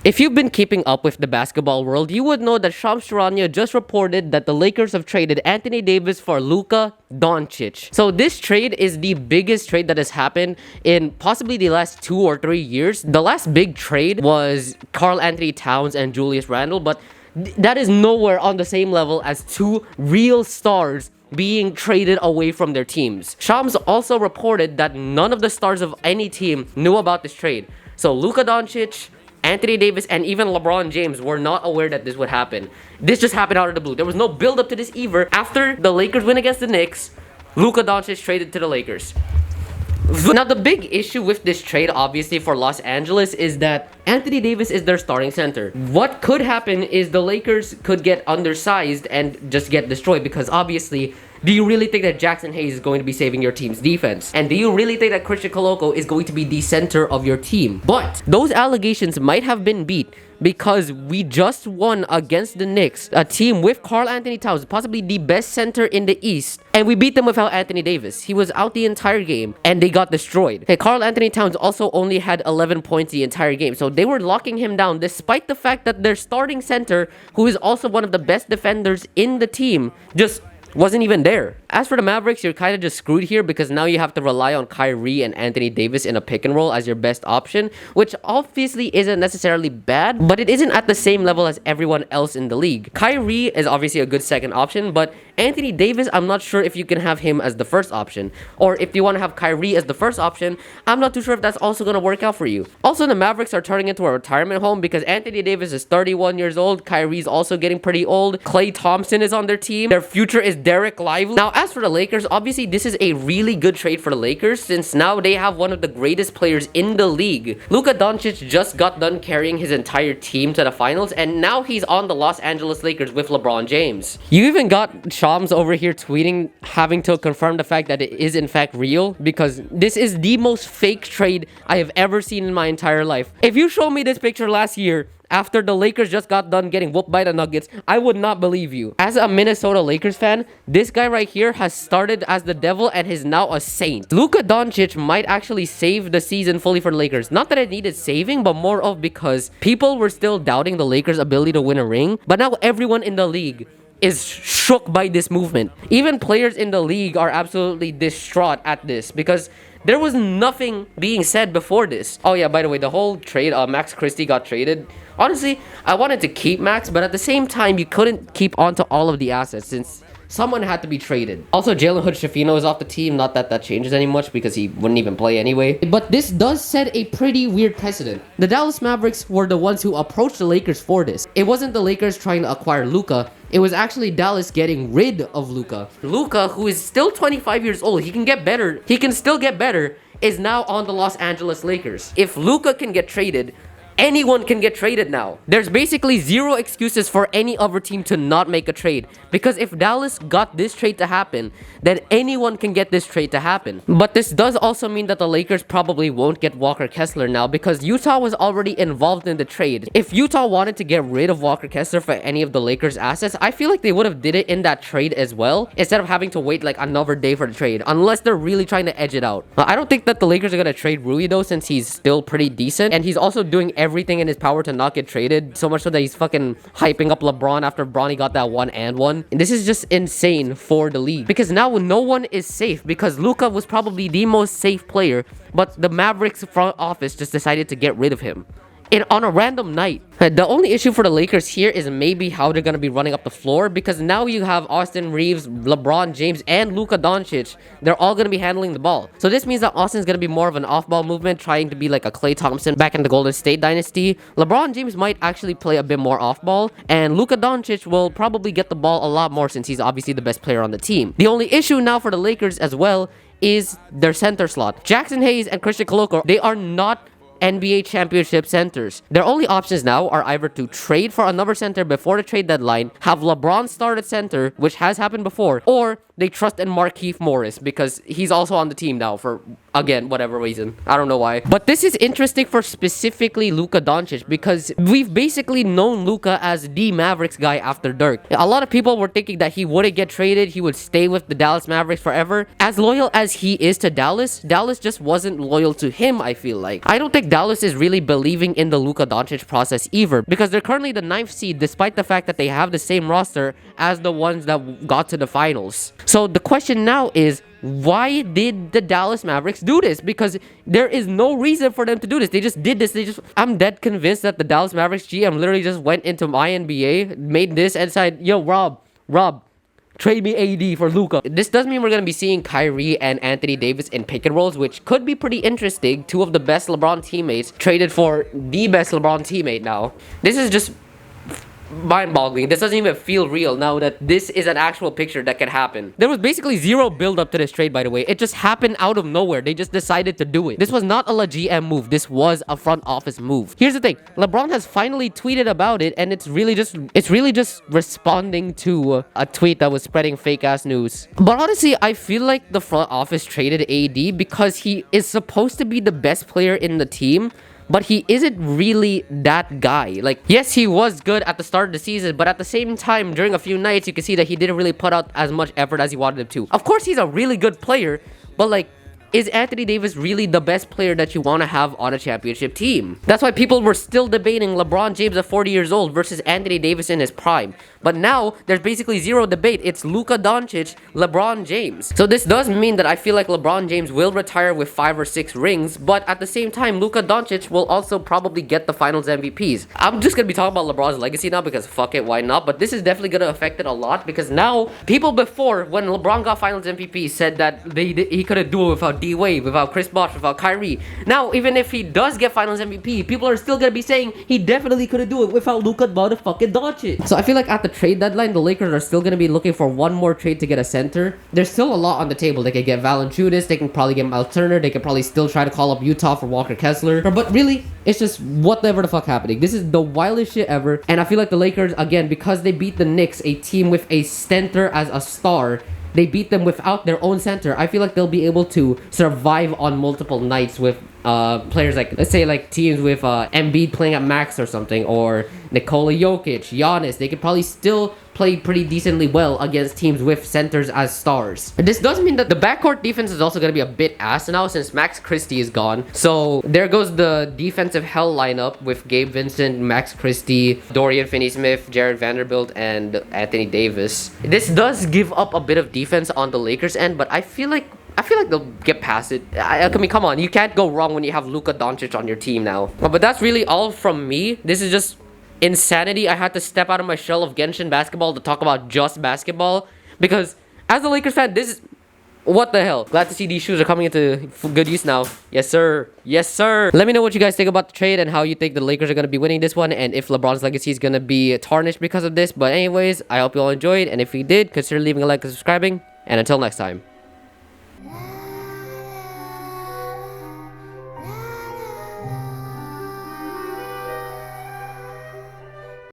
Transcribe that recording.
If you've been keeping up with the basketball world, you would know that Shams Charania just reported that the Lakers have traded Anthony Davis for Luka Doncic. So this trade is the biggest trade that has happened in possibly the last 2 or 3 years. The last big trade was Karl Anthony Towns and Julius Randle, but that is nowhere on the same level as 2 real stars being traded away from their teams. Shams also reported that none of the stars of any team knew about this trade. So Luka Doncic, Anthony Davis, and even LeBron James were not aware that this would happen. This just happened out of the blue. There was no build up to this either. After the Lakers win against the Knicks, Luka Doncic traded to the Lakers. Now, the big issue with this trade, obviously, for Los Angeles is that Anthony Davis is their starting center. What could happen is the Lakers could get undersized and just get destroyed because, obviously, do you really think that Jackson Hayes is going to be saving your team's defense? And do you really think that Christian Coloco is going to be the center of your team? But those allegations might have been beat because we just won against the Knicks, a team with Karl Anthony Towns, possibly the best center in the East, and we beat them without Anthony Davis. He was out the entire game, and they got destroyed. Hey, Karl Anthony Towns also only had 11 points the entire game, so they were locking him down despite the fact that their starting center, who is also one of the best defenders in the team, just wasn't even there. As for the Mavericks, you're kind of just screwed here because now you have to rely on Kyrie and Anthony Davis in a pick and roll as your best option, which obviously isn't necessarily bad, but it isn't at the same level as everyone else in the league. Kyrie is obviously a good second option, but Anthony Davis, I'm not sure if you can have him as the first option. Or if you want to have Kyrie as the first option, I'm not too sure if that's also going to work out for you. Also, the Mavericks are turning into a retirement home because Anthony Davis is 31 years old. Kyrie's also getting pretty old. Klay Thompson is on their team. Their future is Derek Lively. Now, as for the Lakers, obviously this is a really good trade for the Lakers since now they have one of the greatest players in the league. Luka Doncic just got done carrying his entire team to the finals, and now he's on the Los Angeles Lakers with LeBron James. You even got Shams over here tweeting, having to confirm the fact that it is in fact real, because this is the most fake trade I have ever seen in my entire life. If you show me this picture last year, after the Lakers just got done getting whooped by the Nuggets, I would not believe you. As a Minnesota Lakers fan, this guy right here has started as the devil and is now a saint. Luka Doncic might actually save the season fully for the Lakers. Not that it needed saving, but more of because people were still doubting the Lakers' ability to win a ring. But now everyone in the league is shook by this movement. Even players in the league are absolutely distraught at this because there was nothing being said before this. Oh yeah, by the way, the whole trade, Max Christie got traded. Honestly, I wanted to keep Max, but at the same time, you couldn't keep onto all of the assets since someone had to be traded. Also, Jalen Hood-Schifino is off the team. Not that that changes any much because he wouldn't even play anyway. But this does set a pretty weird precedent. The Dallas Mavericks were the ones who approached the Lakers for this. It wasn't the Lakers trying to acquire Luka. It was actually Dallas getting rid of Luka. Luka, who is still 25 years old, he can get better. He can still get better, is now on the Los Angeles Lakers. If Luka can get traded, anyone can get traded now. There's basically zero excuses for any other team to not make a trade. Because if Dallas got this trade to happen, then anyone can get this trade to happen. But this does also mean that the Lakers probably won't get Walker Kessler now because Utah was already involved in the trade. If Utah wanted to get rid of Walker Kessler for any of the Lakers' assets, I feel like they would have did it in that trade as well, instead of having to wait like another day for the trade, unless they're really trying to edge it out. I don't think that the Lakers are going to trade Rui though, since he's still pretty decent, and he's also doing everything in his power to not get traded, so much so that he's fucking hyping up LeBron after Bronny got that 1-and-1. And this is just insane for the league because now no one is safe because Luka was probably the most safe player, but the Mavericks front office just decided to get rid of him on a random night. The only issue for the Lakers here is maybe how they're going to be running up the floor because now you have Austin Reeves, LeBron James, and Luka Doncic. They're all going to be handling the ball. So this means that Austin's going to be more of an off-ball movement, trying to be like a Klay Thompson back in the Golden State dynasty. LeBron James might actually play a bit more off-ball, and Luka Doncic will probably get the ball a lot more since he's obviously the best player on the team. The only issue now for the Lakers as well is their center slot. Jackson Hayes and Christian Coloco, they are not NBA championship centers. Their only options now are either to trade for another center before the trade deadline, have LeBron start at center, which has happened before, or they trust in Markieff Morris because he's also on the team now for again, whatever reason. I don't know why. But this is interesting for specifically Luka Doncic because we've basically known Luka as the Mavericks guy after Dirk. A lot of people were thinking that he wouldn't get traded. He would stay with the Dallas Mavericks forever. As loyal as he is to Dallas, Dallas just wasn't loyal to him, I feel like. I don't think Dallas is really believing in the Luka Doncic process either because they're currently the 9th seed despite the fact that they have the same roster as the ones that got to the finals. So the question now is, why did the Dallas Mavericks do this? Because there is no reason for them to do this. They just did this. I'm dead convinced that the Dallas Mavericks GM literally just went into my NBA, made this and said, yo, Rob, trade me AD for Luka. This does mean we're going to be seeing Kyrie and Anthony Davis in pick and rolls, which could be pretty interesting. Two of the best LeBron teammates traded for the best LeBron teammate now. This is just mind-boggling. This doesn't even feel real now that this is an actual picture that can happen. There was basically zero build-up to this trade, by the way. It just happened out of nowhere. They just decided to do it. This was not a GM move. This was a front office move. Here's the thing. LeBron has finally tweeted about it, and it's really just responding to a tweet that was spreading fake-ass news. But honestly, I feel like the front office traded AD because he is supposed to be the best player in the team, but he isn't really that guy. Like, yes, he was good at the start of the season, but at the same time, during a few nights, you can see that he didn't really put out as much effort as he wanted him to. Of course, he's a really good player, but like, is Anthony Davis really the best player that you want to have on a championship team? That's why people were still debating LeBron James at 40 years old versus Anthony Davis in his prime. But now, there's basically zero debate. It's Luka Doncic, LeBron James. So this does mean that I feel like LeBron James will retire with 5 or 6 rings, but at the same time, Luka Doncic will also probably get the finals MVPs. I'm just gonna be talking about LeBron's legacy now because fuck it, why not? But this is definitely gonna affect it a lot because now, people before, when LeBron got finals MVP, said that he couldn't do it without D-Wade, without Chris Bosh, without Kyrie. Now, even if he does get finals MVP, people are still gonna be saying he definitely couldn't do it without Luka motherfucking Doncic. So I feel like at the trade deadline, the Lakers are still gonna be looking for one more trade to get a center. There's still a lot on the table. They could get Valanciunas, they can probably get Miles Turner, they could probably still try to call up Utah for Walker Kessler. But really, it's just whatever the fuck happening. This is the wildest shit ever. And I feel like the Lakers, again, because they beat the Knicks, a team with a center as a star, they beat them without their own center. I feel like they'll be able to survive on multiple nights with players like, let's say, like teams with Embiid playing at max or something, or Nikola Jokic, Giannis. They could probably still play pretty decently well against teams with centers as stars. This does mean that the backcourt defense is also going to be a bit ass now since Max Christie is gone. So there goes the defensive hell lineup with Gabe Vincent, Max Christie, Dorian Finney-Smith, Jared Vanderbilt, and Anthony Davis. This does give up a bit of defense on the Lakers end, but I feel like they'll get past it. I mean, come on. You can't go wrong when you have Luka Doncic on your team now. But that's really all from me. This is just insanity. I had to step out of my shell of Genshin basketball to talk about just basketball. Because as a Lakers fan, this is... what the hell? Glad to see these shoes are coming into good use now. Yes, sir. Yes, sir. Let me know what you guys think about the trade and how you think the Lakers are going to be winning this one. And if LeBron's legacy is going to be tarnished because of this. But anyways, I hope you all enjoyed. And if you did, consider leaving a like and subscribing. And until next time.